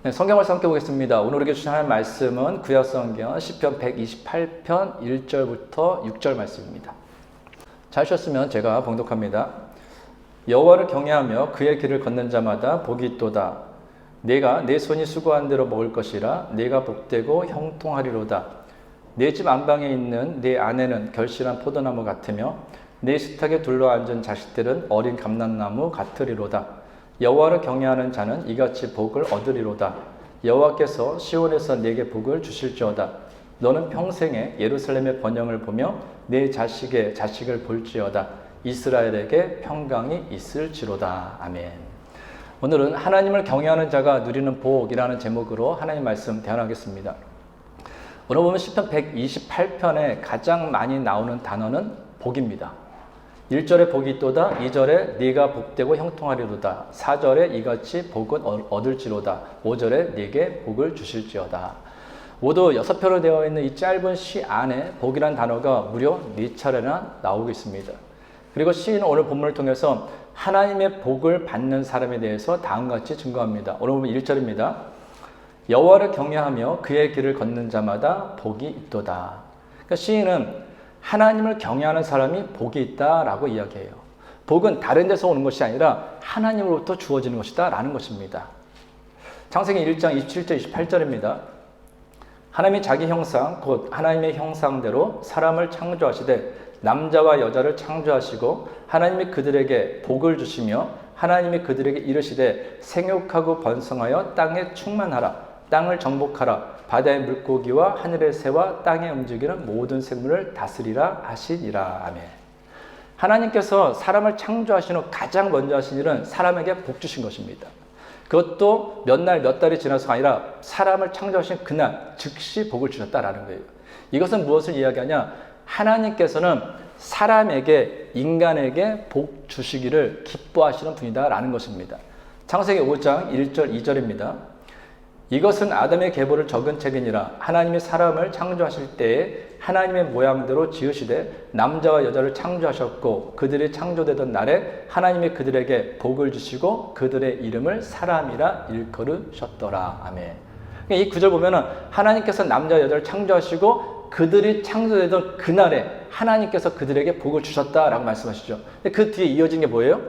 네, 성경을 살펴보겠습니다. 오늘 우리에게 주신 하나님의 말씀은 구약성경 시편 128편 1절부터 6절 말씀입니다. 잘 쉬었으면 제가 봉독합니다. 여호와를 경외하며 그의 길을 걷는 자마다 복이 있도다. 내가 내 손이 수고한 대로 먹을 것이라. 내가 복되고 형통하리로다. 내 집 안방에 있는 내 아내는 결실한 포도나무 같으며 내 식탁에 둘러앉은 자식들은 어린 감람나무 같으리로다. 여호와를 경외하는 자는 이같이 복을 얻으리로다. 여호와께서 시온에서 내게 복을 주실지어다. 너는 평생에 예루살렘의 번영을 보며 내 자식의 자식을 볼지어다. 이스라엘에게 평강이 있을지로다. 아멘. 오늘은 하나님을 경외하는 자가 누리는 복이라는 제목으로 하나님 말씀 대언하겠습니다. 오늘 보면 시편 128편에 가장 많이 나오는 단어는 복입니다. 1절에 복이 있도다. 2절에 네가 복되고 형통하리로다. 4절에 이같이 복은 얻을지로다. 5절에 네게 복을 주실지어다. 모두 6표로 되어 있는 이 짧은 시 안에 복이란 단어가 무려 4차례나 나오고 있습니다. 그리고 시인은 오늘 본문을 통해서 하나님의 복을 받는 사람에 대해서 다음과 같이 증거합니다. 오늘 보면 1절입니다. 여호와를 경외하며 그의 길을 걷는 자마다 복이 있도다. 그러니까 시인은 하나님을 경외하는 사람이 복이 있다라고 이야기해요. 복은 다른 데서 오는 것이 아니라 하나님으로부터 주어지는 것이다 라는 것입니다. 창세기 1장 27절 28절입니다. 하나님이 자기 형상 곧 하나님의 형상대로 사람을 창조하시되 남자와 여자를 창조하시고 하나님이 그들에게 복을 주시며 하나님이 그들에게 이르시되 생육하고 번성하여 땅에 충만하라. 땅을 정복하라. 바다의 물고기와 하늘의 새와 땅에 움직이는 모든 생물을 다스리라 하시니라. 아멘. 하나님께서 사람을 창조하신 후 가장 먼저 하신 일은 사람에게 복 주신 것입니다. 그것도 몇 날 몇 달이 지나서가 아니라 사람을 창조하신 그날 즉시 복을 주셨다라는 거예요. 이것은 무엇을 이야기하냐? 하나님께서는 사람에게, 인간에게 복 주시기를 기뻐하시는 분이다라는 것입니다. 창세기 5장 1절 2절입니다. 이것은 아담의 계보를 적은 책이니라. 하나님이 사람을 창조하실 때에 하나님의 모양대로 지으시되 남자와 여자를 창조하셨고 그들이 창조되던 날에 하나님이 그들에게 복을 주시고 그들의 이름을 사람이라 일컬으셨더라. 아멘. 이 구절 보면은 하나님께서 남자와 여자를 창조하시고 그들이 창조되던 그날에 하나님께서 그들에게 복을 주셨다라고 말씀하시죠. 그 뒤에 이어진 게 뭐예요?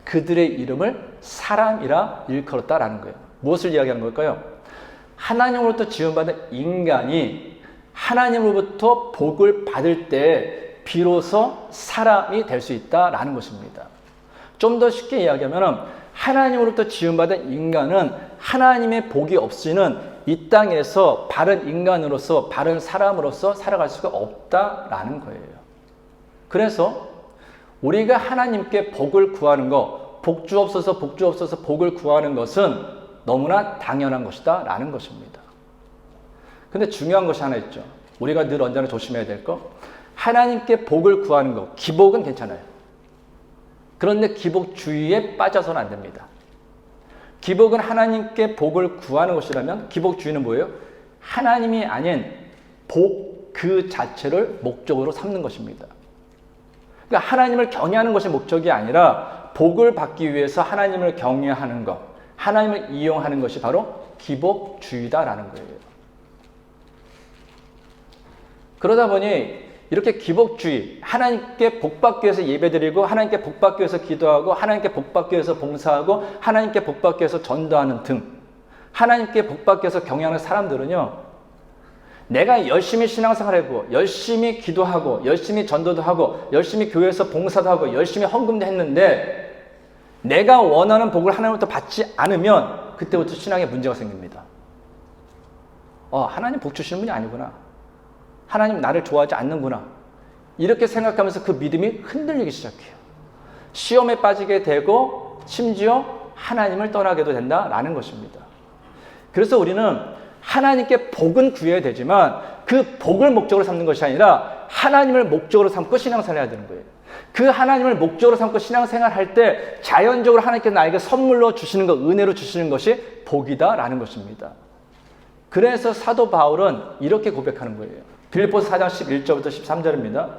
그들의 이름을 사람이라 일컬었다라는 거예요. 무엇을 이야기하는 걸까요? 하나님으로부터 지원받은 인간이 하나님으로부터 복을 받을 때 비로소 사람이 될 수 있다라는 것입니다. 좀 더 쉽게 이야기하면 하나님으로부터 지원받은 인간은 하나님의 복이 없이는 이 땅에서 바른 인간으로서 바른 사람으로서 살아갈 수가 없다라는 거예요. 그래서 우리가 하나님께 복을 구하는 것, 복 주옵소서 복 주옵소서 복을 구하는 것은 너무나 당연한 것이다 라는 것입니다. 근데 중요한 것이 하나 있죠. 우리가 늘 언제나 조심해야 될 것. 하나님께 복을 구하는 것, 기복은 괜찮아요. 그런데 기복주의에 빠져서는 안 됩니다. 기복은 하나님께 복을 구하는 것이라면 기복주의는 뭐예요? 하나님이 아닌 복 그 자체를 목적으로 삼는 것입니다. 그러니까 하나님을 경외하는 것이 목적이 아니라 복을 받기 위해서 하나님을 경외하는 것, 하나님을 이용하는 것이 바로 기복주의다라는 거예요. 그러다 보니 이렇게 기복주의, 하나님께 복받기 위해서 예배드리고 하나님께 복받기 위해서 기도하고 하나님께 복받기 위해서 봉사하고 하나님께 복받기 위해서 전도하는 등 하나님께 복받기 위해서 경외하는 사람들은요, 내가 열심히 신앙생활하고 열심히 기도하고 열심히 전도도 하고 열심히 교회에서 봉사도 하고 열심히 헌금도 했는데 내가 원하는 복을 하나님부터 받지 않으면 그때부터 신앙에 문제가 생깁니다. 하나님 복 주시는 분이 아니구나. 하나님 나를 좋아하지 않는구나. 이렇게 생각하면서 그 믿음이 흔들리기 시작해요. 시험에 빠지게 되고 심지어 하나님을 떠나게도 된다라는 것입니다. 그래서 우리는 하나님께 복은 구해야 되지만 그 복을 목적으로 삼는 것이 아니라 하나님을 목적으로 삼고 신앙생활을 해야 되는 거예요. 그 하나님을 목적으로 삼고 신앙생활 할 때 자연적으로 하나님께서 나에게 선물로 주시는 것, 은혜로 주시는 것이 복이다라는 것입니다. 그래서 사도 바울은 이렇게 고백하는 거예요. 빌립보서 4장 11절부터 13절입니다.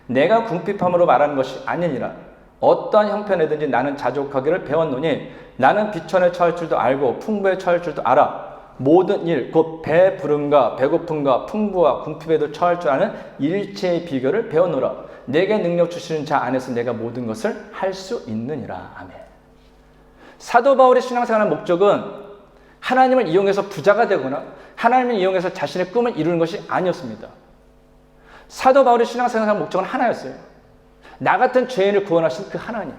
내가 궁핍함으로 말하는 것이 아니니라. 어떠한 형편에든지 나는 자족하기를 배웠노니 나는 비천에 처할 줄도 알고 풍부에 처할 줄도 알아. 모든 일, 곧 배부름과 배고픔과 풍부와 궁핍에도 처할 줄 아는 일체의 비결을 배워노라. 내게 능력 주시는 자 안에서 내가 모든 것을 할 수 있느니라. 아멘. 사도 바울의 신앙생활의 목적은 하나님을 이용해서 부자가 되거나 하나님을 이용해서 자신의 꿈을 이루는 것이 아니었습니다. 사도 바울의 신앙생활의 목적은 하나였어요. 나 같은 죄인을 구원하신 그 하나님,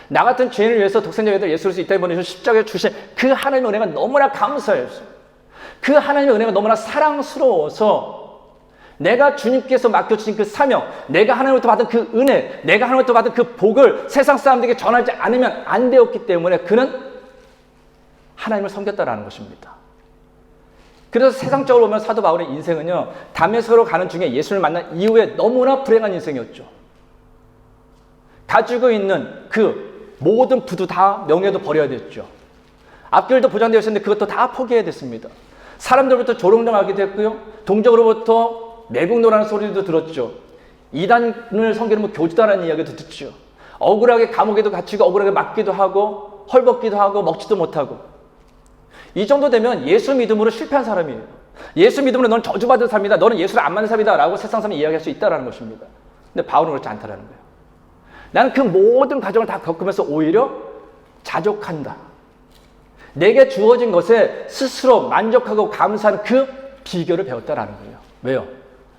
나 같은 죄인을 위해서 독생자 아들 예수를 이 땅에 보내셔서 십자가에 주신 그 하나님의 은혜가 너무나 감사했어요. 그 하나님의 은혜가 너무나 사랑스러워서 내가 주님께서 맡겨주신 그 사명, 내가 하나님으로부터 받은 그 은혜, 내가 하나님으로부터 받은 그 복을 세상 사람들에게 전하지 않으면 안 되었기 때문에 그는 하나님을 섬겼다라는 것입니다. 그래서 세상적으로 보면 사도 바울의 인생은요, 다메섹으로 가는 중에 예수를 만난 이후에 너무나 불행한 인생이었죠. 가지고 있는 그 모든 부도 다 명예도 버려야 됐죠. 앞길도 보장되어 있었는데 그것도 다 포기해야 됐습니다. 사람들부터 조롱당하게 됐고요. 동족으로부터 매국노라는 소리도 들었죠. 이단을 섬기는 교주다라는 이야기도 듣죠. 억울하게 감옥에도 갇히고 억울하게 맞기도 하고 헐벗기도 하고 먹지도 못하고 이 정도 되면 예수 믿음으로 실패한 사람이에요. 예수 믿음으로 너는 저주받은 사람이다. 너는 예수를 안 맞는 사람이다. 라고 세상 사람이 이야기할 수 있다는 것입니다. 근데 바울은 그렇지 않다는 거예요. 나는 그 모든 과정을 다 겪으면서 오히려 자족한다. 내게 주어진 것에 스스로 만족하고 감사하는 그 비결을 배웠다라는 거예요. 왜요?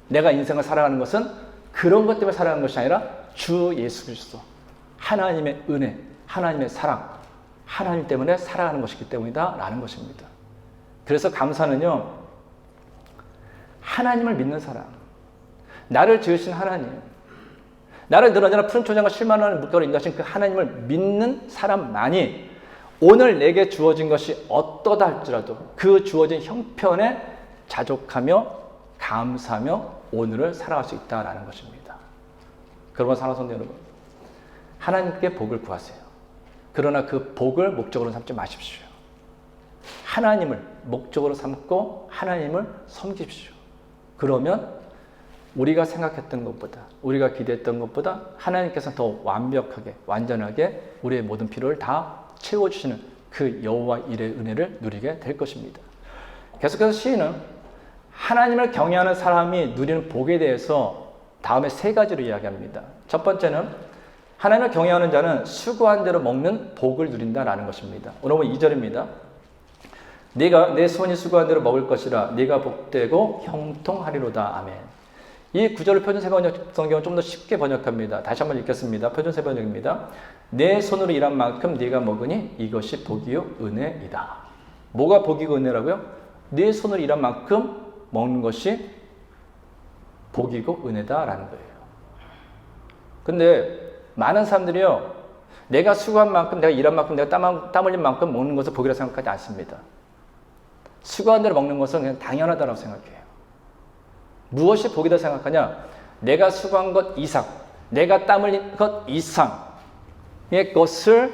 내가 인생을 살아가는 것은 그런 것 때문에 살아가는 것이 아니라 주 예수 그리스도, 하나님의 은혜, 하나님의 사랑, 하나님 때문에 살아가는 것이기 때문이다 라는 것입니다. 그래서 감사는요, 하나님을 믿는 사람, 나를 지으신 하나님, 나를 늘 언제나 푸른 초장과 실만한 물가로 인도하신 그 하나님을 믿는 사람만이 오늘 내게 주어진 것이 어떠다 할지라도 그 주어진 형편에 자족하며 감사하며 오늘을 살아갈 수 있다는 것입니다. 그러면 사랑하는 성도 여러분, 하나님께 복을 구하세요. 그러나 그 복을 목적으로 삼지 마십시오. 하나님을 목적으로 삼고 하나님을 섬기십시오. 그러면 우리가 생각했던 것보다, 우리가 기대했던 것보다 하나님께서 더 완벽하게, 완전하게 우리의 모든 필요를 다 채워주시는 그 여호와 일의 은혜를 누리게 될 것입니다. 계속해서 시인은 하나님을 경외하는 사람이 누리는 복에 대해서 다음에 세 가지로 이야기합니다. 첫 번째는 하나님을 경외하는 자는 수고한 대로 먹는 복을 누린다라는 것입니다. 오늘 보면 2절입니다. 네가 내 손이 수고한 대로 먹을 것이라 네가 복되고 형통하리로다. 아멘. 이 구절을 표준세번역 좀 더 쉽게 번역합니다. 다시 한번 읽겠습니다. 표준세번역입니다. 내 손으로 일한 만큼 네가 먹으니 이것이 복이요 은혜이다. 뭐가 복이고 은혜라고요? 내 손으로 일한 만큼 먹는 것이 복이고 은혜다라는 거예요. 근데 많은 사람들이요, 내가 수고한 만큼, 내가 일한 만큼, 내가 땀 흘린 만큼 먹는 것을 복이라고 생각하지 않습니다. 수고한 대로 먹는 것은 그냥 당연하다고 생각해요. 무엇이 복이다 생각하냐? 내가 수고한 것 이상, 내가 땀 흘린 것 이상의 것을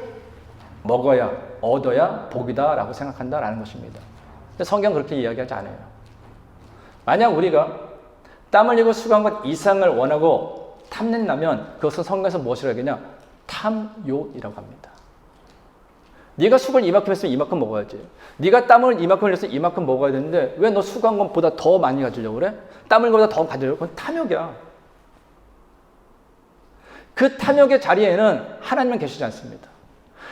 먹어야, 얻어야 복이다라고 생각한다라는 것입니다. 근데 성경은 그렇게 이야기하지 않아요. 만약 우리가 땀 흘리고 수고한 것 이상을 원하고 탐낸다면 그것은 성경에서 무엇이라고 하냐? 탐욕이라고 합니다. 네가 수고를 이만큼 했으면 이만큼 먹어야지. 네가 땀을 이만큼 흘렸으면 이만큼 먹어야 되는데 왜 너 수고한 것보다 더 많이 가지려고 그래? 땀 흘린 것보다 더 가지려고? 그건 탐욕이야. 그 탐욕의 자리에는 하나님은 계시지 않습니다.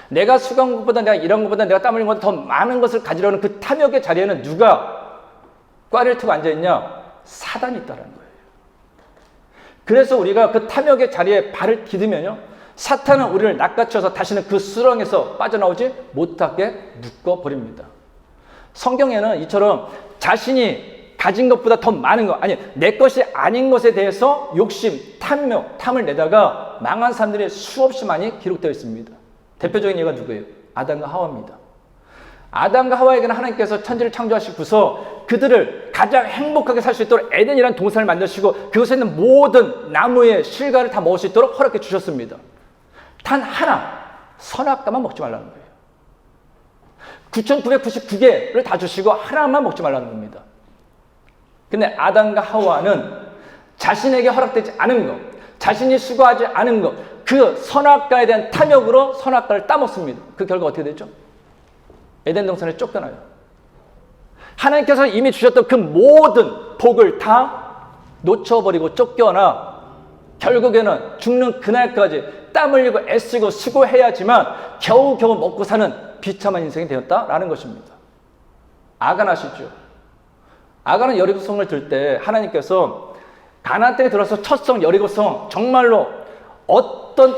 내가 수고한 것보다, 내가 일한 것보다, 내가 땀 흘린 것보다 더 많은 것을 가지려는 그 탐욕의 자리에는 누가 꽈리를 트고 앉아있냐? 사단이 있다는 거예요. 그래서 우리가 그 탐욕의 자리에 발을 디디면요, 사탄은 우리를 낚아채워서 다시는 그 수렁에서 빠져나오지 못하게 묶어버립니다. 성경에는 이처럼 자신이 가진 것보다 더 많은 것, 아니 내 것이 아닌 것에 대해서 욕심, 탐욕, 탐을 내다가 망한 사람들이 수없이 많이 기록되어 있습니다. 대표적인 예가 누구예요? 아담과 하와입니다. 아담과 하와에게는 하나님께서 천지를 창조하시고서 그들을 가장 행복하게 살 수 있도록 에덴이라는 동산을 만드시고 그곳에 있는 모든 나무의 실과를 다 먹을 수 있도록 허락해 주셨습니다. 단 하나, 선악과만 먹지 말라는 거예요. 9,999개를 다 주시고 하나만 먹지 말라는 겁니다. 근데 아담과 하와는 자신에게 허락되지 않은 것, 자신이 수고하지 않은 것, 그 선악과에 대한 탐욕으로 선악과를 따먹습니다. 그 결과 어떻게 되죠? 에덴 동산에 쫓겨나요. 하나님께서 이미 주셨던 그 모든 복을 다 놓쳐버리고 쫓겨나 결국에는 죽는 그날까지 땀 흘리고 애쓰고 수고해야지만 겨우겨우 먹고 사는 비참한 인생이 되었다라는 것입니다. 아간 아시죠? 아간은 여리고성을 들 때 하나님께서 가나안 땅에 들어서 첫성 여리고성 정말로 어떤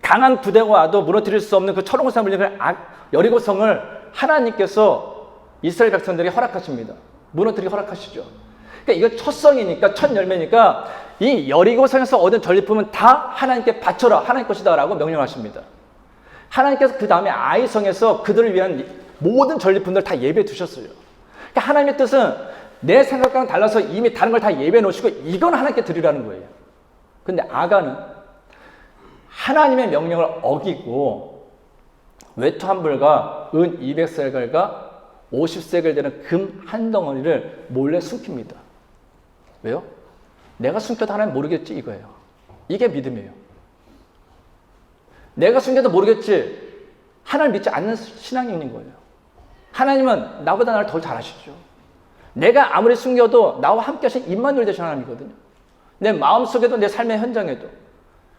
강한 부대가 와도 무너뜨릴 수 없는 그 철옹성 물리는 여리고성을 하나님께서 이스라엘 백성들에게 허락하십니다. 무너뜨리기 허락하시죠. 그러니까 이거 첫성이니까 첫 열매니까 이 여리고성에서 얻은 전리품은 다 하나님께 바쳐라. 하나님 것이다 라고 명령하십니다. 하나님께서 그 다음에 아이성에서 그들을 위한 모든 전리품들을 다 예배해 두셨어요. 그러니까 하나님의 뜻은 내 생각과는 달라서 이미 다른 걸 다 예배해 놓으시고 이건 하나님께 드리라는 거예요. 근데 아간은 하나님의 명령을 어기고 외투 한 벌과 은 200세겔과 50세겔 되는 금 한 덩어리를 몰래 숨깁니다. 왜요? 내가 숨겨도 하나님 모르겠지 이거예요. 이게 믿음이에요. 내가 숨겨도 모르겠지 하나님 믿지 않는 신앙이 있는 거예요. 하나님은 나보다 나를 더 잘 아시죠. 내가 아무리 숨겨도 나와 함께 하신 임마누엘 되신 하나님이거든요. 내 마음속에도 내 삶의 현장에도.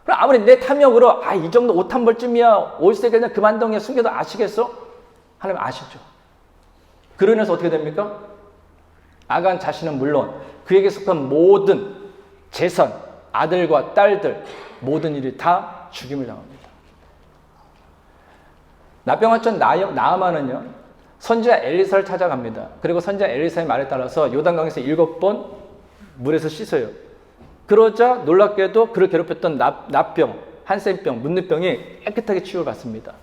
그럼 아무리 내 탐욕으로 이 정도 옷 한 벌쯤이야 50세겔이나 금 한 덩이에 숨겨도 아시겠어? 하나님 아시죠. 그로 인해서 어떻게 됩니까? 아간 자신은 물론 그에게 속한 모든 재산, 아들과 딸들 모든 일이 다 죽임을 당합니다. 나병환천 나아만은요 선지자 엘리사를 찾아갑니다. 그리고 선지자 엘리사의 말에 따라서 요단강에서 7번 물에서 씻어요. 그러자 놀랍게도 그를 괴롭혔던 납병, 한센병, 문둥병이 깨끗하게 치유를 받습니다.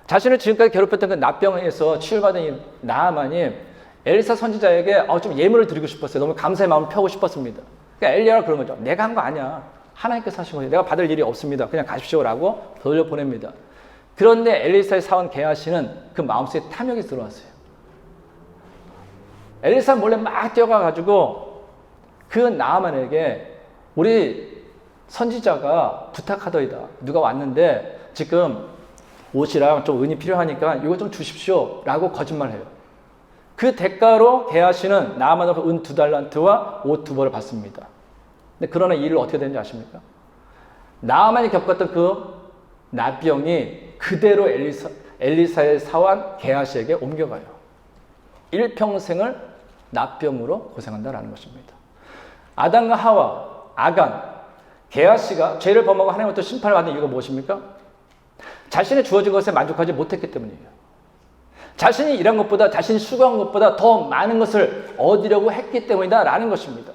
자신을 지금까지 괴롭혔던 그 납병에서 치유받은 이 나아만이 엘리사 선지자에게 좀 예물을 드리고 싶었어요. 너무 감사의 마음을 펴고 싶었습니다. 그러니까 엘리야가 그런 거죠. 내가 한 거 아니야. 하나님께서 하신 거예요. 내가 받을 일이 없습니다. 그냥 가십시오라고 돌려보냅니다. 그런데 엘리사의 사원 게하시는 그 마음속에 탐욕이 들어왔어요. 엘리사 몰래 막 뛰어가가지고 그 나아만에게 우리 선지자가 부탁하더이다. 누가 왔는데 지금 옷이랑 좀 은이 필요하니까 이거 좀 주십시오 라고 거짓말해요. 그 대가로 게하시는 나아만으로부터 은 2달란트와 옷 2벌을 받습니다. 근데 그러나 이 일을 어떻게 되는지 아십니까? 나아만이 겪었던 그 나병이 그대로 엘리사의 사원 게하시에게 옮겨가요. 일평생을 나병으로 고생한다라는 것입니다. 아담과 하와, 아간, 게하시가 죄를 범하고 하나님으로부터 심판을 받는 이유가 무엇입니까? 자신의 주어진 것에 만족하지 못했기 때문이에요. 자신이 일한 것보다, 자신이 수고한 것보다 더 많은 것을 얻으려고 했기 때문이다라는 것입니다.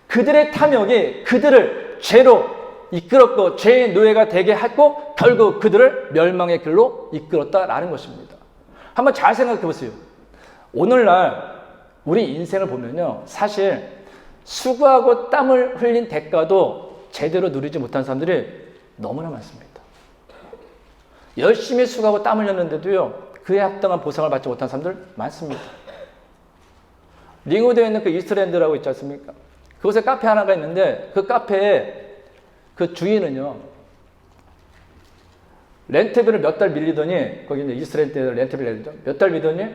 그들의 탐욕이 그들을 죄로 이끌었고 죄의 노예가 되게 했고 결국 그들을 멸망의 길로 이끌었다라는 것입니다. 한번 잘 생각해 보세요. 오늘날 우리 인생을 보면요. 사실 수고하고 땀을 흘린 대가도 제대로 누리지 못한 사람들이 너무나 많습니다. 열심히 수고하고 땀 흘렸는데도요. 그에 합당한 보상을 받지 못한 사람들 많습니다. 링우드에 있는 그 이스트랜드라고 있지 않습니까? 그곳에 카페 하나가 있는데 그 카페에 그 주인은요. 렌트비를 몇 달 밀리더니 거기 이제 이스트랜드에 렌트비를 내리죠. 몇 달 밀더니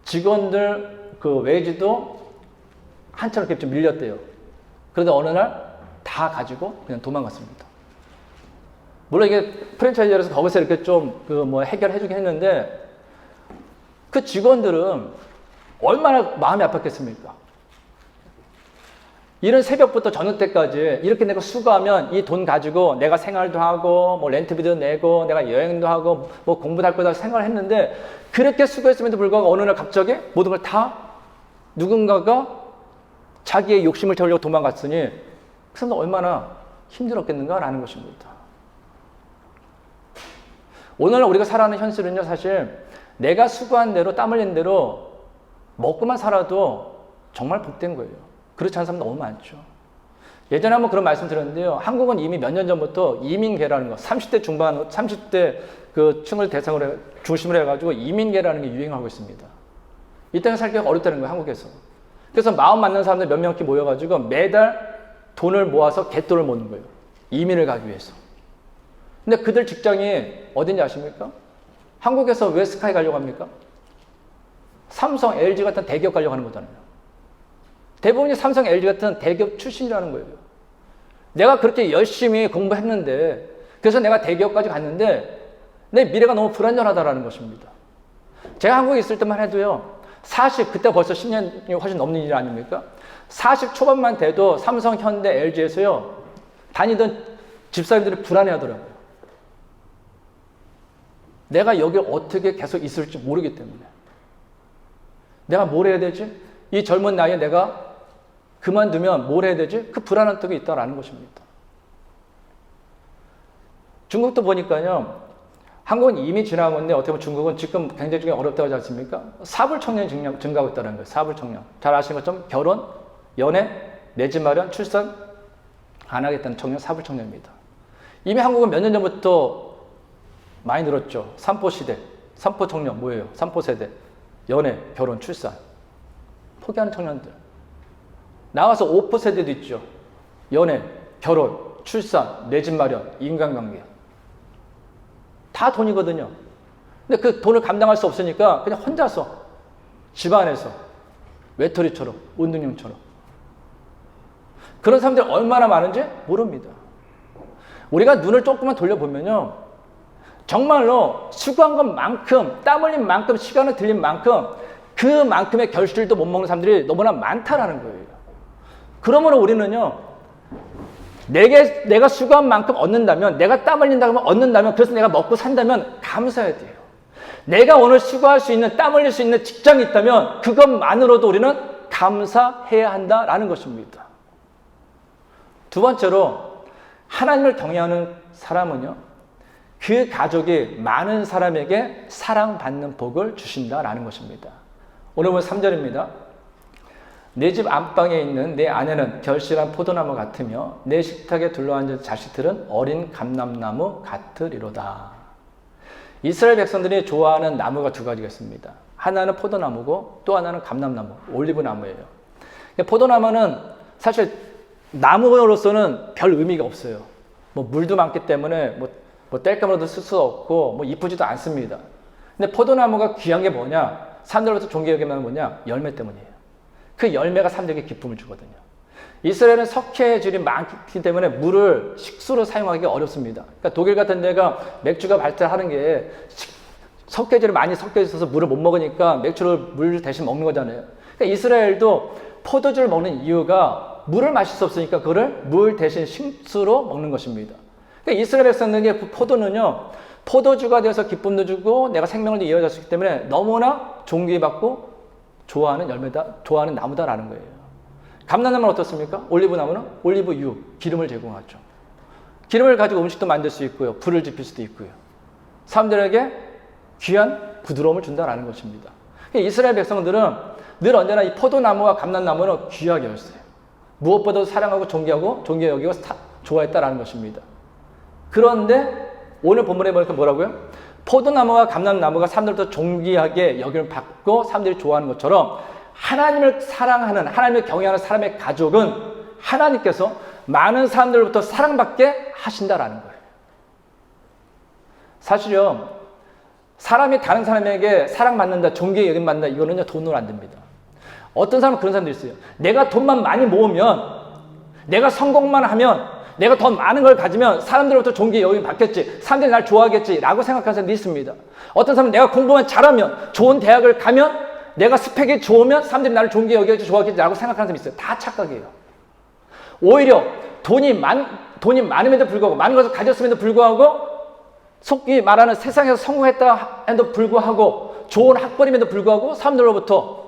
직원들 그 웨이지도 한참 이렇게 좀 밀렸대요. 그런데 어느 날 다 가지고 그냥 도망갔습니다. 물론 이게 프랜차이즈라서 거기서 이렇게 좀 해결해주긴 했는데 그 직원들은 얼마나 마음이 아팠겠습니까? 이런 새벽부터 저녁 때까지 이렇게 내가 수고하면 이 돈 가지고 내가 생활도 하고 렌트비도 내고 내가 여행도 하고 공부도 할 거다 생각을 했는데 그렇게 수고했음에도 불구하고 어느 날 갑자기 모든 걸 다 누군가가 자기의 욕심을 채우려고 도망갔으니 그 사람은 얼마나 힘들었겠는가라는 것입니다. 오늘 우리가 살아가는 현실은요, 사실 내가 수고한 대로 땀 흘린 대로 먹고만 살아도 정말 복된 거예요. 그렇지 않은 사람 너무 많죠. 예전에 한번 그런 말씀 드렸는데요. 한국은 이미 몇 년 전부터 이민계라는 거, 30대 중반, 30대 그 층을 대상으로 중심으로 해가지고 이민계라는 게 유행하고 있습니다. 이때는 살기가 어렵다는 거예요, 한국에서. 그래서 마음 맞는 사람들 몇 명씩 모여가지고 매달 돈을 모아서 갯돈을 모는 거예요. 이민을 가기 위해서. 근데 그들 직장이 어딘지 아십니까? 한국에서 왜 스카이 가려고 합니까? 삼성, LG 같은 대기업 가려고 하는 거잖아요. 대부분이 삼성, LG 같은 대기업 출신이라는 거예요. 내가 그렇게 열심히 공부했는데, 그래서 내가 대기업까지 갔는데 내 미래가 너무 불안전하다라는 것입니다. 제가 한국에 있을 때만 해도요, 40, 그때 벌써 10년이 훨씬 넘는 일 아닙니까? 40 초반만 돼도 삼성, 현대, LG에서요, 다니던 집사님들이 불안해 하더라고요. 내가 여기 어떻게 계속 있을지 모르기 때문에. 내가 뭘 해야 되지? 이 젊은 나이에 내가 그만두면 뭘 해야 되지? 그 불안한 뜻이 있다라는 것입니다. 중국도 보니까요, 한국은 이미 지나간 건데 어떻게 보면 중국은 지금 경제 중에 어렵다고 하지 않습니까? 사불 청년이 증가하고 있다는 거예요. 사불 청년. 잘 아시는 것처럼 결혼, 연애, 내 집 마련, 출산 안 하겠다는 청년, 사불 청년입니다. 이미 한국은 몇 년 전부터 많이 늘었죠. 삼포 시대, 삼포 청년 뭐예요? 삼포 세대, 연애, 결혼, 출산 포기하는 청년들. 나와서 5포 세대도 있죠. 연애, 결혼, 출산, 내 집 마련, 인간관계. 다 돈이거든요. 근데 그 돈을 감당할 수 없으니까 그냥 혼자서 집안에서 외톨이처럼, 운동형처럼. 그런 사람들이 얼마나 많은지 모릅니다. 우리가 눈을 조금만 돌려보면요, 정말로 수고한 것만큼, 땀 흘린 만큼, 시간을 들린 만큼 그만큼의 결실도 못 먹는 사람들이 너무나 많다라는 거예요. 그러므로 우리는요, 내가 수고한 만큼 얻는다면, 내가 땀 흘린다면 얻는다면, 그래서 내가 먹고 산다면 감사해야 돼요. 내가 오늘 수고할 수 있는, 땀 흘릴 수 있는 직장이 있다면 그것만으로도 우리는 감사해야 한다라는 것입니다. 두 번째로, 하나님을 경외하는 사람은요, 그 가족이 많은 사람에게 사랑받는 복을 주신다라는 것입니다. 오늘 본 3절입니다. 내 집 안방에 있는 내 아내는 결실한 포도나무 같으며 내 식탁에 둘러앉은 자식들은 어린 감람나무 같으리로다. 이스라엘 백성들이 좋아하는 나무가 두 가지가 있습니다. 하나는 포도나무고 또 하나는 감람나무, 올리브나무예요. 포도나무는 사실 나무로서는 별 의미가 없어요. 뭐 물도 많기 때문에 뭐 땔감으로도 쓸 수 없고 뭐 이쁘지도 않습니다. 근데 포도나무가 귀한 게 뭐냐? 사람들로부터 존귀 여기면 뭐냐? 열매 때문이에요. 그 열매가 사람들에게 기쁨을 주거든요. 이스라엘은 석회질이 많기 때문에 물을 식수로 사용하기 어렵습니다. 그러니까 독일 같은 데가 맥주가 발달하는 게 석회질이 많이 섞여 있어서 물을 못 먹으니까 맥주를 물 대신 먹는 거잖아요. 그러니까 이스라엘도 포도주를 먹는 이유가 물을 마실 수 없으니까 그거를 물 대신 식수로 먹는 것입니다. 그러니까 이스라엘 백성들에게 포도는요, 포도주가 되어서 기쁨도 주고 내가 생명을 이어졌기 때문에 너무나 존귀받고 좋아하는 열매다, 좋아하는 나무다라는 거예요. 감람나무는 어떻습니까? 올리브나무는 올리브유, 기름을 제공하죠. 기름을 가지고 음식도 만들 수 있고요. 불을 지필 수도 있고요. 사람들에게 귀한 부드러움을 준다라는 것입니다. 이스라엘 백성들은 늘 언제나 이 포도나무와 감람나무는 귀하게 여겼어요. 무엇보다도 사랑하고 존경하고 존귀 여기고 좋아했다라는 것입니다. 그런데 오늘 본문에 보니까 뭐라고요? 포도나무와 감람나무가 사람들부터 존귀하게 여김을 받고 사람들이 좋아하는 것처럼 하나님을 사랑하는, 하나님을 경외하는 사람의 가족은 하나님께서 많은 사람들로부터 사랑받게 하신다라는 거예요. 사실요, 사람이 다른 사람에게 사랑받는다, 존귀 여김받는다, 이거는요, 돈으로 안 됩니다. 어떤 사람은 그런 사람들이 있어요. 내가 돈만 많이 모으면, 내가 성공만 하면, 내가 더 많은 걸 가지면 사람들로부터 존귀 여김 받겠지, 사람들이 날 좋아하겠지 라고 생각하는 사람도 있습니다. 어떤 사람은 내가 공부만 잘하면, 좋은 대학을 가면, 내가 스펙이 좋으면 사람들이 나를 존귀 여기겠지, 좋아하겠지 라고 생각하는 사람이 있어요. 다 착각이에요. 오히려 돈이 많음에도 불구하고, 많은 것을 가졌음에도 불구하고, 속히 말하는 세상에서 성공했다 해도 불구하고, 좋은 학벌임에도 불구하고 사람들로부터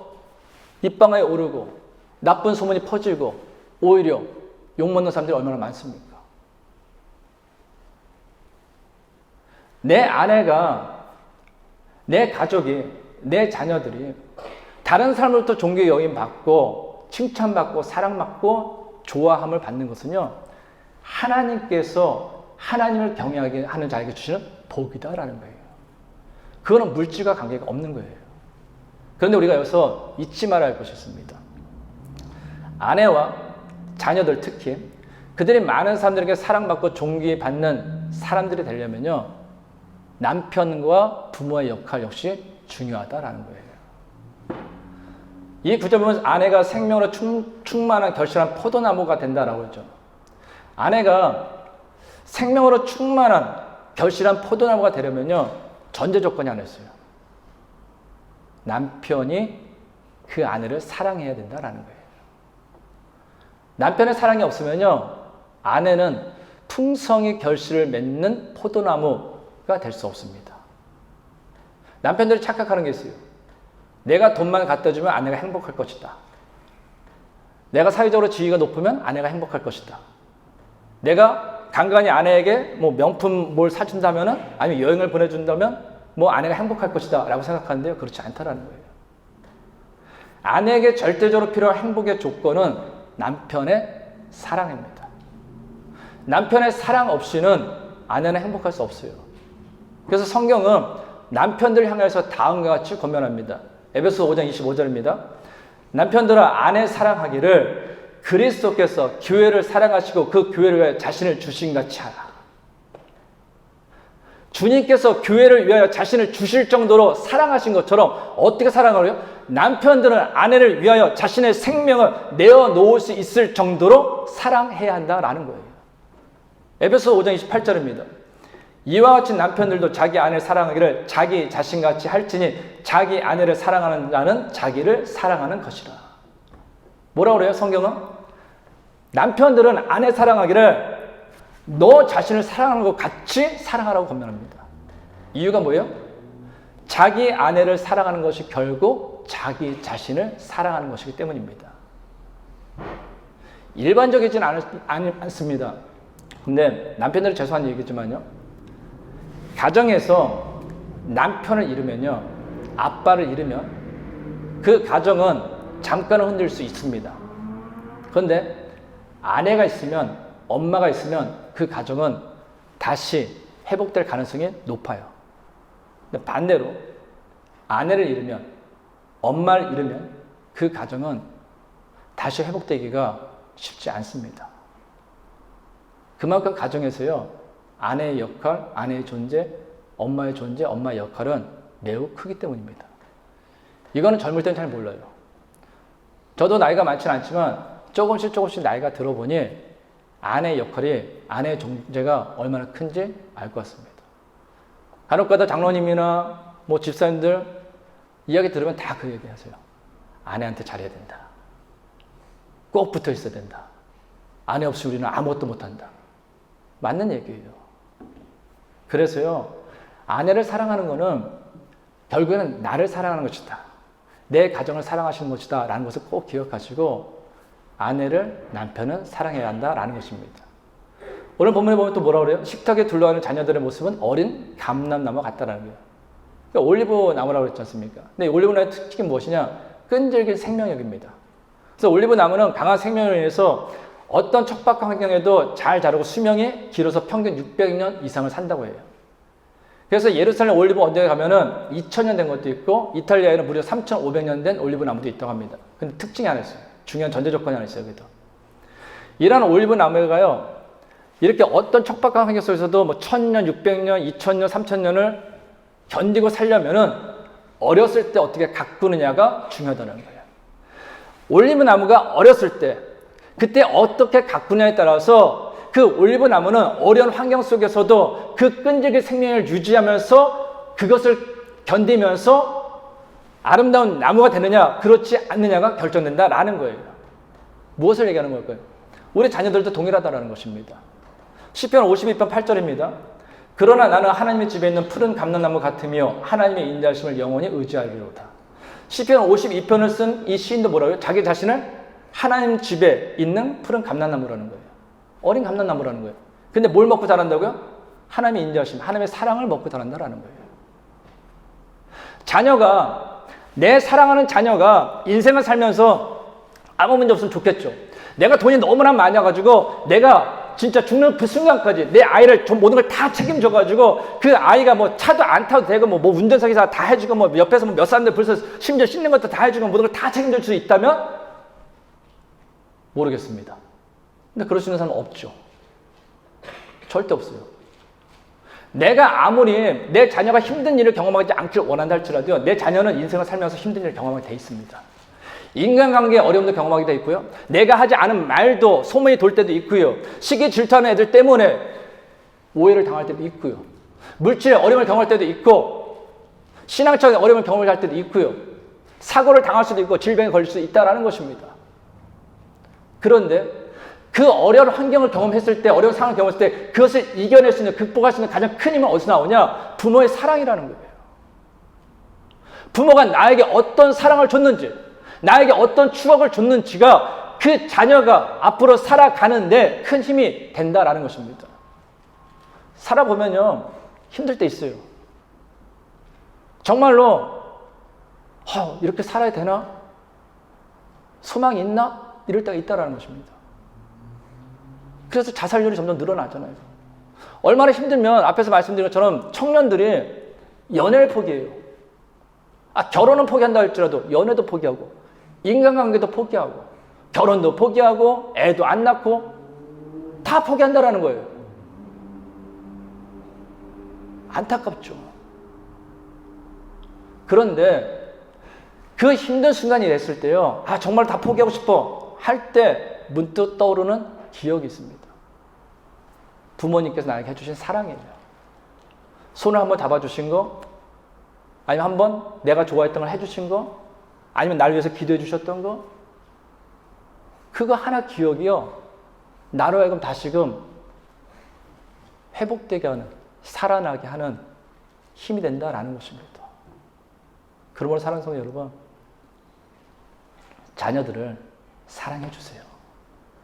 입방아에 오르고 나쁜 소문이 퍼지고 오히려 욕먹는 사람들이 얼마나 많습니까? 내 아내가, 내 가족이, 내 자녀들이 다른 사람으로부터 존귀 여김받고 칭찬받고 사랑받고 좋아함을 받는 것은요, 하나님께서 하나님을 경외하게 하는 자에게 주시는 복이다라는 거예요. 그거는 물질과 관계가 없는 거예요. 그런데 우리가 여기서 잊지 말아야 할 것이 있습니다. 아내와 자녀들, 특히 그들이 많은 사람들에게 사랑받고 존귀받는 사람들이 되려면요, 남편과 부모의 역할 역시 중요하다라는 거예요. 이 구절 보면 아내가 생명으로 충만한 결실한 포도나무가 된다라고 했죠. 아내가 생명으로 충만한 결실한 포도나무가 되려면요, 전제 조건이 하나 있어요. 남편이 그 아내를 사랑해야 된다라는 거예요. 남편의 사랑이 없으면요, 아내는 풍성히 결실을 맺는 포도나무가 될 수 없습니다. 남편들이 착각하는 게 있어요. 내가 돈만 갖다 주면 아내가 행복할 것이다. 내가 사회적으로 지위가 높으면 아내가 행복할 것이다. 내가 간간히 아내에게 뭐 명품 뭘 사준다면은, 아니면 여행을 보내준다면 뭐 아내가 행복할 것이다 라고 생각하는데요, 그렇지 않다라는 거예요. 아내에게 절대적으로 필요한 행복의 조건은 남편의 사랑입니다. 남편의 사랑 없이는 아내는 행복할 수 없어요. 그래서 성경은 남편들 향해서 다음과 같이 권면합니다. 에베소 5장 25절입니다. 남편들아 아내 사랑하기를 그리스도께서 교회를 사랑하시고 그 교회를 위하여 자신을 주신 같이 하라. 주님께서 교회를 위하여 자신을 주실 정도로 사랑하신 것처럼, 어떻게 사랑하려요? 남편들은 아내를 위하여 자신의 생명을 내어놓을 수 있을 정도로 사랑해야 한다라는 거예요. 에베소 5장 28절입니다. 이와 같이 남편들도 자기 아내를 사랑하기를 자기 자신같이 할지니 자기 아내를 사랑하는 자는 자기를 사랑하는 것이라. 뭐라고 그래요? 성경은 남편들은 아내 사랑하기를 너 자신을 사랑하는 것 같이 사랑하라고 권면합니다. 이유가 뭐예요? 자기 아내를 사랑하는 것이 결국 자기 자신을 사랑하는 것이기 때문입니다. 일반적이진 않습니다. 근데 남편들은 죄송한 얘기지만요, 가정에서 남편을 잃으면요, 아빠를 잃으면 그 가정은 잠깐은 흔들 수 있습니다. 그런데 아내가 있으면, 엄마가 있으면 그 가정은 다시 회복될 가능성이 높아요. 근데 반대로 아내를 잃으면, 엄마를 잃으면 그 가정은 다시 회복되기가 쉽지 않습니다. 그만큼 가정에서요, 아내의 역할, 아내의 존재, 엄마의 존재, 엄마의 역할은 매우 크기 때문입니다. 이거는 젊을 때는 잘 몰라요. 저도 나이가 많지는 않지만 조금씩 나이가 들어보니 아내의 역할이, 아내의 존재가 얼마나 큰지 알 것 같습니다. 간혹가다 장로님이나 뭐 집사님들 이야기 들으면 다 그 얘기 하세요. 아내한테 잘해야 된다. 꼭 붙어 있어야 된다. 아내 없이 우리는 아무것도 못한다. 맞는 얘기예요. 그래서요, 아내를 사랑하는 거는 결국에는 나를 사랑하는 것이다. 내 가정을 사랑하시는 것이다 라는 것을 꼭 기억하시고 아내를, 남편은 사랑해야 한다라는 것입니다. 오늘 본문에 보면 또 뭐라고 그래요? 식탁에 둘러가는 자녀들의 모습은 어린 감람나무와 같다라는 거예요. 그러니까 올리브 나무라고 그랬지 않습니까? 근데 올리브 나무의 특징이 무엇이냐? 끈질긴 생명력입니다. 그래서 올리브 나무는 강한 생명력에 의해서 어떤 척박한 환경에도 잘 자라고 수명이 길어서 평균 600년 이상을 산다고 해요. 그래서 예루살렘 올리브 언덕에 가면은 2000년 된 것도 있고 이탈리아에는 무려 3500년 된 올리브 나무도 있다고 합니다. 근데 특징이 하나 있어요. 중요한 전제 조건이 하나 있어요. 여기도. 이러한 올리브 나무가요, 이렇게 어떤 척박한 환경 속에서도 뭐 1000년, 600년, 2000년, 3000년을 견디고 살려면은 어렸을 때 어떻게 가꾸느냐가 중요하다는 거예요. 올리브 나무가 어렸을 때, 그때 어떻게 가꾸냐에 따라서 그 올리브 나무는 어려운 환경 속에서도 그 끈질긴 생명을 유지하면서 그것을 견디면서 아름다운 나무가 되느냐, 그렇지 않느냐가 결정된다라는 거예요. 무엇을 얘기하는 걸까요? 우리 자녀들도 동일하다라는 것입니다. 시편 52편 8절입니다. 그러나 나는 하나님의 집에 있는 푸른 감람나무 같으며 하나님의 인자하심을 영원히 의지하리로다. 시편 52편을 쓴 이 시인도 뭐라고요? 자기 자신을 하나님 집에 있는 푸른 감람나무라는 거예요. 어린 감람나무라는 거예요. 근데 뭘 먹고 자란다고요? 하나님의 인자하심, 하나님의 사랑을 먹고 자란다라는 거예요. 자녀가, 내 사랑하는 자녀가 인생을 살면서 아무 문제 없으면 좋겠죠. 내가 돈이 너무나 많아가지고 내가 진짜 죽는 그 순간까지 내 아이를 좀 모든 걸 다 책임져가지고 그 아이가 뭐 차도 안 타도 되고 뭐 운전석에서 다 해주고 뭐 옆에서 뭐 몇 사람들 벌써 심지어 씻는 것도 다 해주고 모든 걸 다 책임질 수 있다면 모르겠습니다. 근데 그럴 수 있는 사람은 없죠. 절대 없어요. 내가 아무리 내 자녀가 힘든 일을 경험하지 않길 원한다 할지라도 내 자녀는 인생을 살면서 힘든 일을 경험하게 돼 있습니다. 인간관계의 어려움도 경험하게 돼 있고요. 내가 하지 않은 말도 소문이 돌 때도 있고요. 시기 질투하는 애들 때문에 오해를 당할 때도 있고요. 물질의 어려움을 경험할 때도 있고 신앙적인 어려움을 경험할 때도 있고요. 사고를 당할 수도 있고 질병에 걸릴 수도 있다는 것입니다. 그런데 그 어려운 환경을 경험했을 때, 어려운 상황을 경험했을 때 그것을 이겨낼 수 있는, 극복할 수 있는 가장 큰 힘은 어디서 나오냐? 부모의 사랑이라는 거예요. 부모가 나에게 어떤 사랑을 줬는지, 나에게 어떤 추억을 줬는지가 그 자녀가 앞으로 살아가는데 큰 힘이 된다라는 것입니다. 살아보면요, 힘들 때 있어요. 정말로 이렇게 살아야 되나? 소망이 있나? 이럴 때가 있다라는 것입니다. 그래서 자살률이 점점 늘어나잖아요. 얼마나 힘들면 앞에서 말씀드린 것처럼 청년들이 연애를 포기해요. 결혼은 포기한다 할지라도 연애도 포기하고 인간관계도 포기하고 결혼도 포기하고 애도 안 낳고 다 포기한다라는 거예요. 안타깝죠. 그런데 그 힘든 순간이 됐을 때요. 정말 다 포기하고 싶어 할 때 문득 떠오르는 기억이 있습니다. 부모님께서 나에게 해주신 사랑이에요. 손을 한번 잡아주신 거, 아니면 한번 내가 좋아했던 걸 해주신 거, 아니면 나를 위해서 기도해 주셨던 거, 그거 하나 기억이요. 나로 하여금 다시금 회복되게 하는, 살아나게 하는 힘이 된다라는 것입니다. 그러므로 사랑하는 성도 여러분, 자녀들을 사랑해 주세요.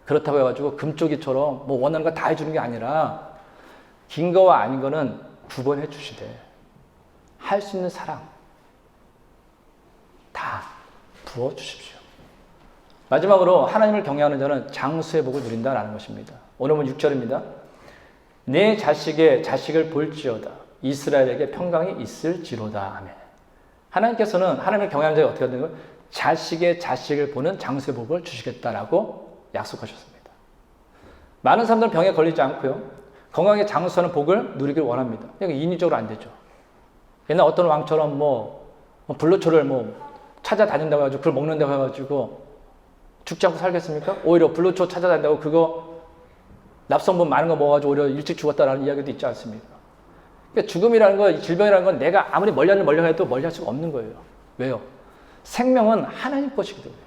그렇다고 해가지고 금쪽이처럼 뭐 원하는 거 다 해주는 게 아니라 긴 거와 아닌 거는 구분해 주시되 할 수 있는 사랑 다 부어 주십시오. 마지막으로 하나님을 경외하는 자는 장수의 복을 누린다라는 것입니다. 오늘 본 6절입니다. 내 자식의 자식을 볼지어다 이스라엘에게 평강이 있을지로다. 아멘. 하나님께서는 하나님을 경외하는 자가 어떻게 하는 거예요? 자식의 자식을 보는 장수의 복을 주시겠다라고 약속하셨습니다. 많은 사람들은 병에 걸리지 않고요. 건강하게 장수하는 복을 누리길 원합니다. 이게 인위적으로 안 되죠. 옛날 어떤 왕처럼 불로초를 찾아다닌다고 해가지고 그걸 먹는다고 해가지고 죽지 않고 살겠습니까? 오히려 불로초 찾아다닌다고 그거 납성분 많은 거 먹어가지고 오히려 일찍 죽었다라는 이야기도 있지 않습니까? 그러니까 죽음이라는 거, 질병이라는 건 내가 아무리 멀리 해도 멀리 할 수가 없는 거예요. 왜요? 생명은 하나님 것이기 때문에.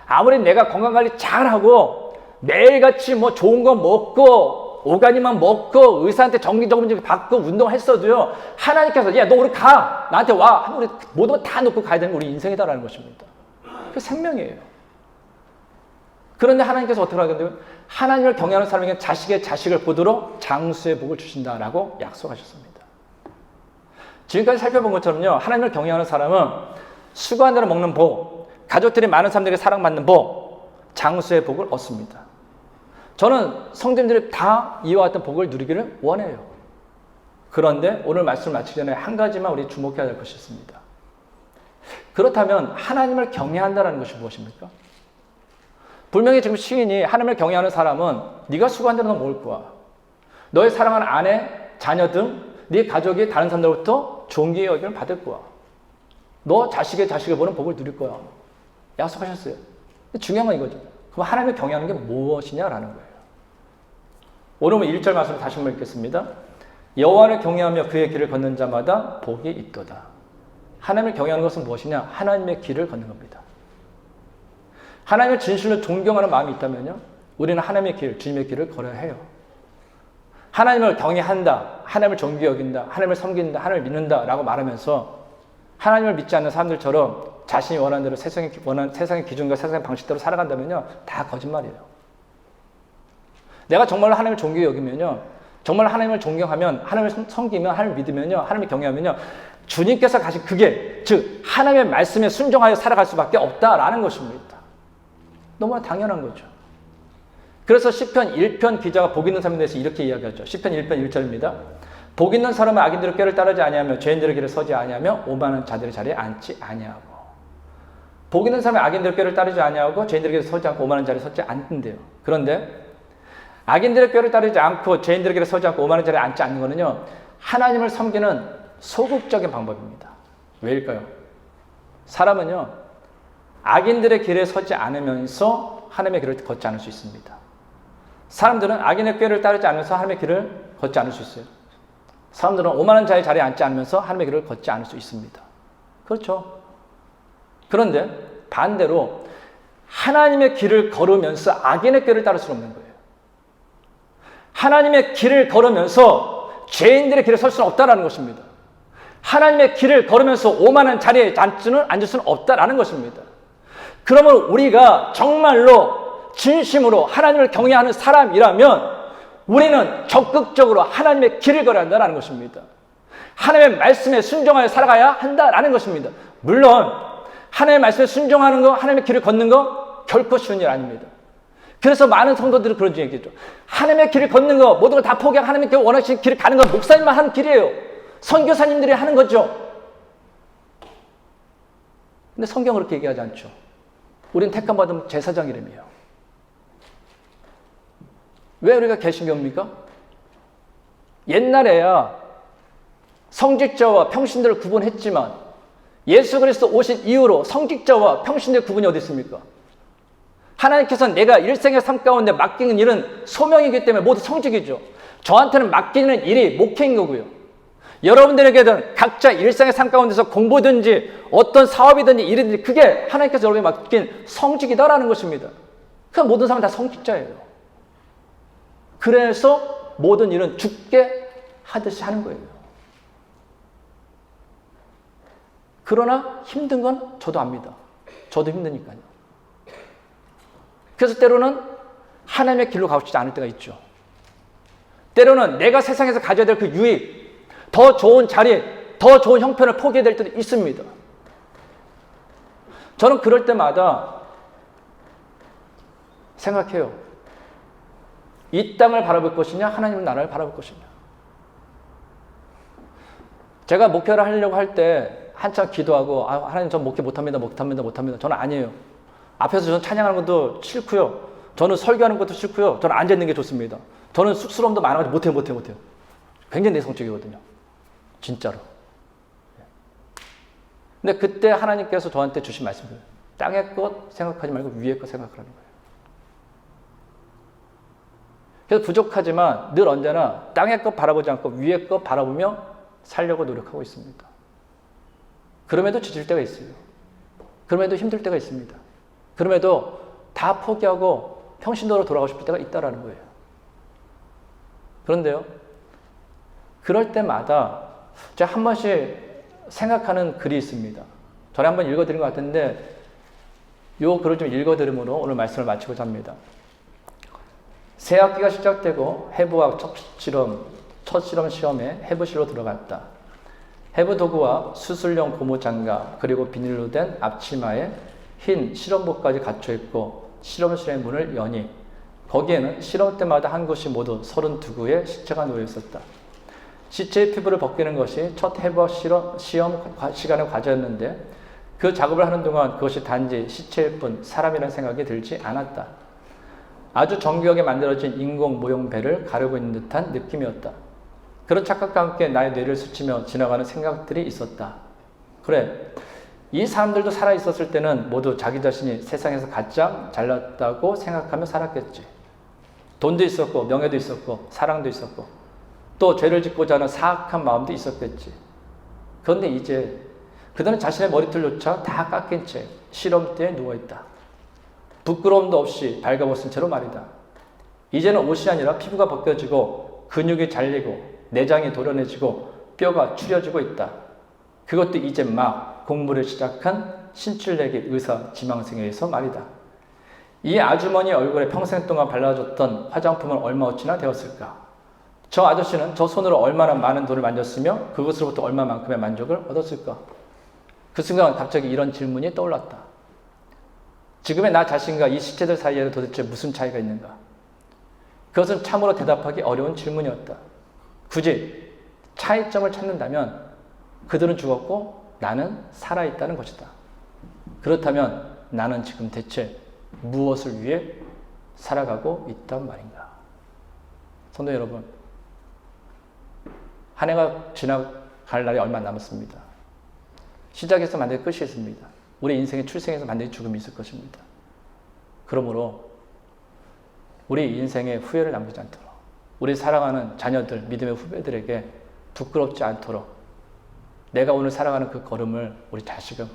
아무리 내가 건강관리 잘하고 매일같이 좋은 거 먹고 오가니만 먹고 의사한테 정기적으로 받고 운동했어도요. 하나님께서 야, 너 우리 가. 나한테 와. 우리 모든 거 다 놓고 가야 되는 게 우리 인생이다라는 것입니다. 그게 생명이에요. 그런데 하나님께서 어떻게 하겠는데요? 하나님을 경외하는 사람에게 자식의 자식을 보도록 장수의 복을 주신다라고 약속하셨습니다. 지금까지 살펴본 것처럼요. 하나님을 경외하는 사람은 수고한 대로 먹는 복, 가족들이 많은 사람들에게 사랑받는 복, 장수의 복을 얻습니다. 저는 성도님들이 다 이와 같은 복을 누리기를 원해요. 그런데 오늘 말씀을 마치기 전에 한 가지만 우리 주목해야 될 것이 있습니다. 그렇다면 하나님을 경외한다는 것이 무엇입니까? 분명히 지금 시인이 하나님을 경외하는 사람은 네가 수고한 대로 너 먹을 거야. 너의 사랑하는 아내, 자녀 등 네 가족이 다른 사람들로부터 존귀의 여김을 받을 거야. 너 자식의 자식을 보는 복을 누릴 거야. 약속하셨어요. 중요한 건 이거죠. 그럼 하나님을 경외하는 게 무엇이냐라는 거예요. 오늘 1절 말씀을 다시 한번 읽겠습니다. 여호와를 경외하며 그의 길을 걷는 자마다 복이 있도다. 하나님을 경외하는 것은 무엇이냐? 하나님의 길을 걷는 겁니다. 하나님을 진실로 존경하는 마음이 있다면요, 우리는 하나님의 길, 주님의 길을 걸어야 해요. 하나님을 경외한다, 하나님을 존귀 여긴다, 하나님을 섬긴다, 하나님을 믿는다라고 말하면서 하나님을 믿지 않는 사람들처럼 자신이 원하는 대로 세상의 기준과 세상의 방식대로 살아간다면요, 다 거짓말이에요. 내가 정말로 하나님을 존귀 여기면요, 정말 하나님을 존경하면, 하나님을 섬기면, 하나님을 믿으면요, 하나님을 경외하면요, 주님께서 가신 그게, 즉 하나님의 말씀에 순종하여 살아갈 수밖에 없다라는 것입니다. 너무나 당연한 거죠. 그래서 시편 1편 기자가 복 있는 사람에 대해서 이렇게 이야기하죠. 시편 1편 1절입니다. 복 있는 사람은 악인들의 꾀를 따르지 아니하며 죄인들의 길에 서지 아니하며 오만한 자들의 자리에 앉지 아니하고. 복 있는 사람은 악인들의 꾀를 따르지 아니하고 죄인들의 길에 서지 않고 오만한 자리에 서지 않는데요. 그런데 악인들의 꾀를 따르지 않고 죄인들의 길에 서지 않고 오만한 자리에 앉지 않는 것은요, 하나님을 섬기는 소극적인 방법입니다. 왜일까요? 사람은요, 악인들의 길에 서지 않으면서 하나님의 길을 걷지 않을 수 있습니다. 사람들은 악인의 꾀를 따르지 않으면서 하나님의 길을 걷지 않을 수 있어요. 사람들은 오만한 자의 자리에 앉지 않으면서 하나님의 길을 걷지 않을 수 있습니다. 그렇죠. 그런데 반대로 하나님의 길을 걸으면서 악인의 꾀를 따를 수는 없는 거예요. 하나님의 길을 걸으면서 죄인들의 길에 설 수는 없다는 것입니다. 하나님의 길을 걸으면서 오만한 자리에 앉을 수는 없다는 것입니다. 그러면 우리가 정말로 진심으로 하나님을 경외하는 사람이라면 우리는 적극적으로 하나님의 길을 걸어야 한다는 것입니다. 하나님의 말씀에 순종하여 살아가야 한다는 것입니다. 물론 하나님의 말씀에 순종하는 거, 하나님의 길을 걷는 거 결코 쉬운 일 아닙니다. 그래서 많은 성도들이 그런 얘기죠. 하나님의 길을 걷는 거, 모든 걸 다 포기하고 하나님의 원하시는 길을 가는 건 목사님만 하는 길이에요. 선교사님들이 하는 거죠. 근데 성경은 그렇게 얘기하지 않죠. 우리는 택함받은 제사장이라며요. 왜 우리가 개신교입니까? 옛날에야 성직자와 평신들을 구분했지만 예수 그리스도 오신 이후로 성직자와 평신들의 구분이 어디 있습니까? 하나님께서는 내가 일생의 삶 가운데 맡기는 일은 소명이기 때문에 모두 성직이죠. 저한테는 맡기는 일이 목회인 거고요. 여러분들에게는 각자 일생의 삶 가운데서 공부든지 어떤 사업이든지 일이든지 그게 하나님께서 여러분에게 맡긴 성직이다라는 것입니다. 그 모든 사람은 다 성직자예요. 그래서 모든 일은 죽게 하듯이 하는 거예요. 그러나 힘든 건 저도 압니다. 저도 힘드니까요. 그래서 때로는 하나님의 길로 가고 싶지 않을 때가 있죠. 때로는 내가 세상에서 가져야 될 그 유익, 더 좋은 자리, 더 좋은 형편을 포기해야 될 때도 있습니다. 저는 그럴 때마다 생각해요. 이 땅을 바라볼 것이냐, 하나님의 나라를 바라볼 것이냐. 제가 목회를 하려고 할 때 한참 기도하고 하나님 전 목회 못합니다. 저는 아니에요. 앞에서 저는 찬양하는 것도 싫고요. 저는 설교하는 것도 싫고요. 저는 앉아있는 게 좋습니다. 저는 쑥스러움도 많아가지고 못해요. 굉장히 내성적이거든요. 진짜로. 근데 그때 하나님께서 저한테 주신 말씀이에요. 땅의 것 생각하지 말고 위의 것 생각하라는 거예요. 그래서 부족하지만 늘 언제나 땅의 것 바라보지 않고 위의 것 바라보며 살려고 노력하고 있습니다. 그럼에도 지칠 때가 있어요. 그럼에도 힘들 때가 있습니다. 그럼에도 다 포기하고 평신도로 돌아가고 싶을 때가 있다라는 거예요. 그런데요, 그럴 때마다 제가 한 번씩 생각하는 글이 있습니다. 전에 한번 읽어드린 것 같은데 이 글을 좀 읽어드림으로 오늘 말씀을 마치고자 합니다. 새 학기가 시작되고 해부학 첫 실험 시험에 해부실로 들어갔다. 해부 도구와 수술용 고무 장갑 그리고 비닐로 된 앞치마에 흰 실험복까지 갖춰 있고 실험실의 문을 여니 거기에는 실험 때마다 한 곳이 모두 32구의 시체가 놓여 있었다. 시체의 피부를 벗기는 것이 첫 해부학 시험 시간의 과제였는데 그 작업을 하는 동안 그것이 단지 시체일 뿐 사람이라는 생각이 들지 않았다. 아주 정교하게 만들어진 인공 모형 배를 가르고 있는 듯한 느낌이었다. 그런 착각과 함께 나의 뇌를 스치며 지나가는 생각들이 있었다. 그래, 이 사람들도 살아있었을 때는 모두 자기 자신이 세상에서 가장 잘났다고 생각하며 살았겠지. 돈도 있었고 명예도 있었고 사랑도 있었고 또 죄를 짓고자 하는 사악한 마음도 있었겠지. 그런데 이제 그들은 자신의 머리털조차 다 깎인 채 실험대에 누워있다. 부끄러움도 없이 발가벗은 채로 말이다. 이제는 옷이 아니라 피부가 벗겨지고 근육이 잘리고 내장이 도련해지고 뼈가 추려지고 있다. 그것도 이제 막 공부를 시작한 신출내기 의사 지망생에 의해서 말이다. 이 아주머니 얼굴에 평생 동안 발라줬던 화장품은 얼마 어치나 되었을까? 저 아저씨는 저 손으로 얼마나 많은 돈을 만졌으며 그것으로부터 얼마만큼의 만족을 얻었을까? 그 순간 갑자기 이런 질문이 떠올랐다. 지금의 나 자신과 이 시체들 사이에는 도대체 무슨 차이가 있는가? 그것은 참으로 대답하기 어려운 질문이었다. 굳이 차이점을 찾는다면 그들은 죽었고 나는 살아있다는 것이다. 그렇다면 나는 지금 대체 무엇을 위해 살아가고 있단 말인가? 성도 여러분, 한 해가 지나갈 날이 얼마 남았습니다. 시작에서 만들 끝이 있습니다. 우리 인생의 출생에서 반드시 죽음이 있을 것입니다. 그러므로 우리 인생에 후회를 남기지 않도록, 우리 사랑하는 자녀들, 믿음의 후배들에게 부끄럽지 않도록 내가 오늘 살아가는 그 걸음을 우리 다시금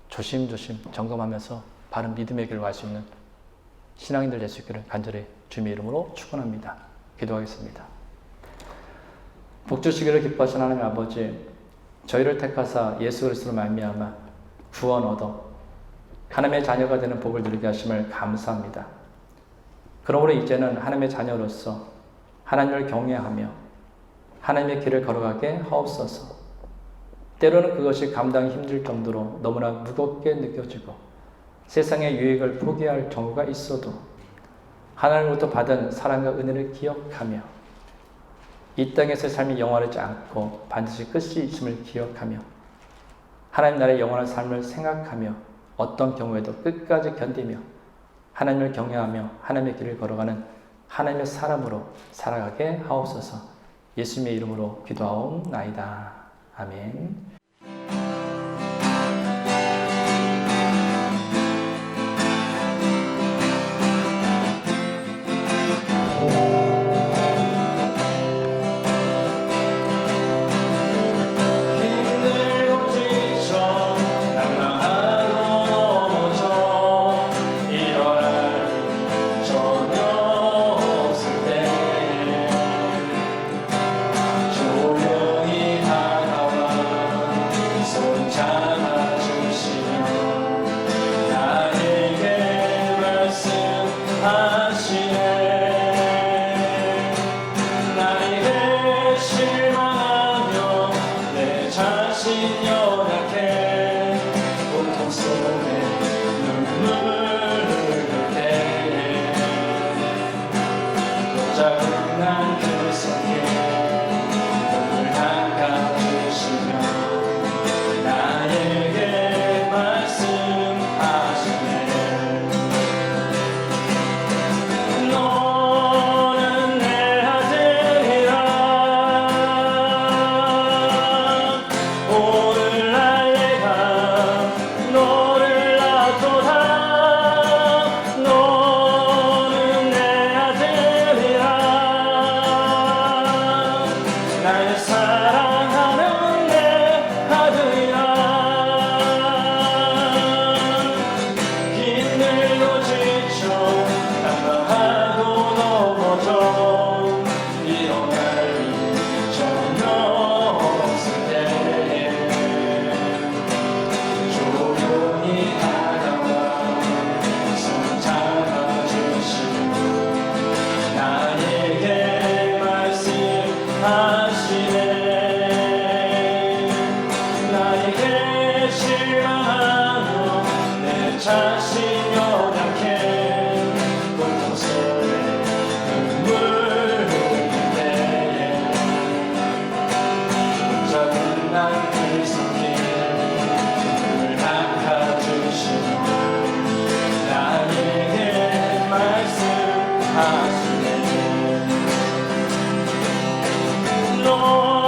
조심조심 점검하면서 바른 믿음의 길로 갈 수 있는 신앙인들 될 수 있기를 간절히 주님의 이름으로 축원합니다. 기도하겠습니다. 복 주시기를 기뻐하시는 하나님 아버지, 저희를 택하사 예수 그리스도로 말미암아 구원 얻어 하나님의 자녀가 되는 복을 누리게 하심을 감사합니다. 그러므로 이제는 하나님의 자녀로서 하나님을 경외하며 하나님의 길을 걸어가게 하옵소서. 때로는 그것이 감당이 힘들 정도로 너무나 무겁게 느껴지고 세상의 유익을 포기할 경우가 있어도 하나님으로부터 받은 사랑과 은혜를 기억하며 이 땅에서의 삶이 영원하지 않고 반드시 끝이 있음을 기억하며 하나님 나라의 영원한 삶을 생각하며 어떤 경우에도 끝까지 견디며 하나님을 경외하며 하나님의 길을 걸어가는 하나님의 사람으로 살아가게 하옵소서. 예수님의 이름으로 기도하옵나이다. 아멘. 너는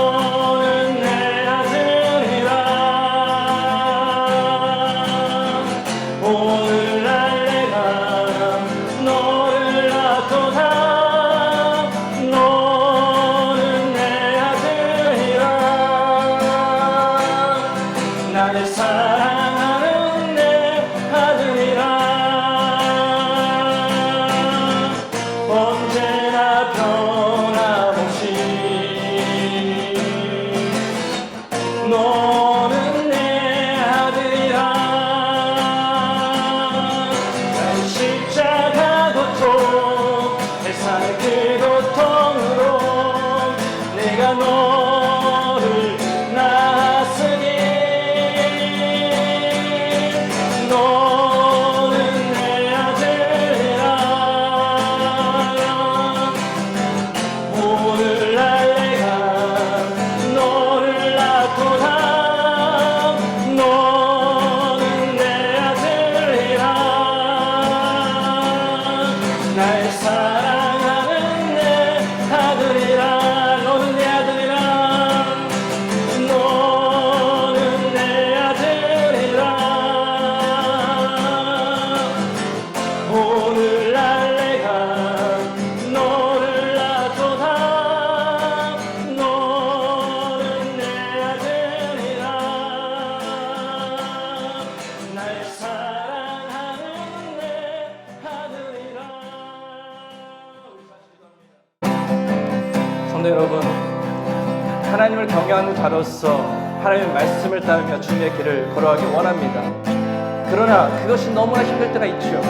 내 아들이라 성도 여러분, 하나님을 경외하는 자로서 하나님의 말씀을 따르며 주님의 길을 걸어가기 원합니다. 그러나 그것이 너무나 힘들 때가 있죠.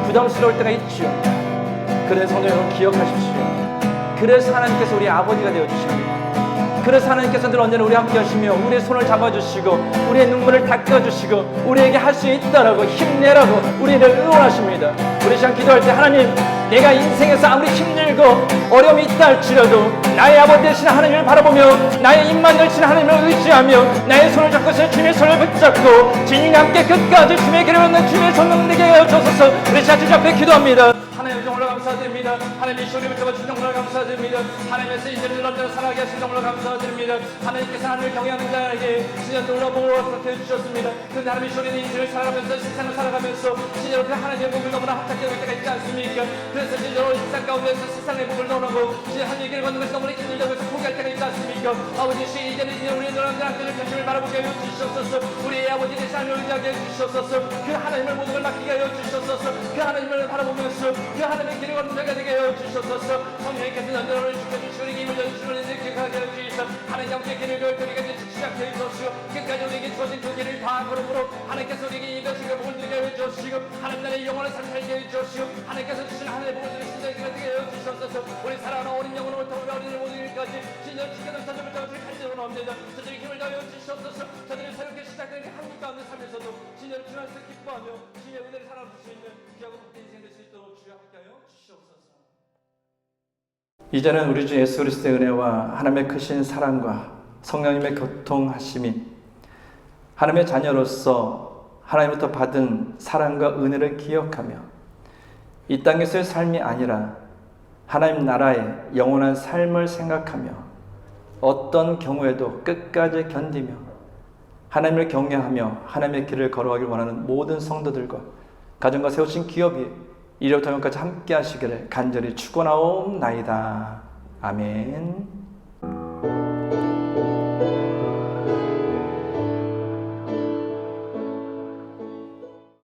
부담스러울 때가 있죠. 그래서 성도 여러분 기억하십시오. 그래서 하나님께서 우리 아버지가 되어주십니다. 그래서 하나님께서 늘 언제나 우리 함께 하시며 우리의 손을 잡아주시고 우리의 눈물을 닦아주시고 우리에게 할 수 있다라고 힘내라고 우리를 응원하십니다. 우리 시간 기도할 때 하나님, 내가 인생에서 아무리 힘들고 어려움이 있다 할지라도 나의 아버지 되신 하나님을 바라보며 나의 입만 열신 하나님을 의지하며 나의 손을 잡고서 주님의 손을 붙잡고 주님과 함께 끝까지 주님의 길을 걷는 주님의 손을 내게 하여 주소서. 우리 시간 주님 앞에 기도합니다. 하나님 정말로 감사드립니다. 하나님의 소리를 잡아주신 정말로 감사드립니다. 하나님께서 이제는 언제나 살아가게 하신 정말로 감사드립니다. 하나님께서 하나님을 경외하는 자에게 진짜 놀라보고 그렇게 해주셨습니다. 그런데 하나님의 소리는 인생을 살아가면서 세상을 살아가면서 진짜로 그 하나님의 몸을 너무나 합작해 올 때가 있지 않습니까? 그래서 진짜로 세상 가운데서 세상의 몸을 넣어놓고 진짜 하나님의 길을 걷는 것이 너무나 힘들다고 해서 포기할 때가 있지 않습니까? 아버지 이제는 우리의 너랑 하나님의 편심을 바라보게 하여 주시옵소서. 우리의 아버지 되신 하나님을 의지하게 해 주시옵소서. 그 하나님을 모든 걸 맡기게 하여 주시옵소서. 그 하나님을 바라보면서 그 하나님의 길을 걷는 자가 되게 하여 주시옵소서. 성령님께서 언제나 지켜주시고 우리 힘을 주시고 우리를 기억하게 하여 주시옵소서. 하나님 함께 길을 걸을 때까지 시작해 주시옵시고 끝까지 우리에게 주어진 그 길을 다 걸음으로 하나님께서 우리에게 이것을 복을 드리게 해여 주시고 하나님 나라의 영원한 삶을 살게 해여 주시고 하나님께서 주신 하나님의 복을 드리는 신자의 길을 되게 해여 주시옵소서. 우리 사랑하는 어린 영혼을 옳다고 어린이를 모든 일까지 진정 지켜는 사정을 잡아줄 간절히 원합니다. 저들이 힘을 다하여 주시옵소서. 저들이 새롭게 시작되는 한국 가운데 살면서도 진정을 주나서 기뻐하며 주님의 은혜를 살아볼 수 있는 귀하고 복된 인생 될 수 있도록 주여 함께하여 주시옵소서. 이제는 우리 주 예수 그리스도의 은혜와 하나님의 크신 사랑과 성령님의 교통하심이 하나님의 자녀로서 하나님부터 받은 사랑과 은혜를 기억하며 이 땅에서의 삶이 아니라 하나님 나라의 영원한 삶을 생각하며 어떤 경우에도 끝까지 견디며 하나님을 경외하며 하나님의 길을 걸어가길 원하는 모든 성도들과 가정과 세우신 기업이 이로부터 영까지 함께 하시기를 간절히 축원하옵나이다. 아멘.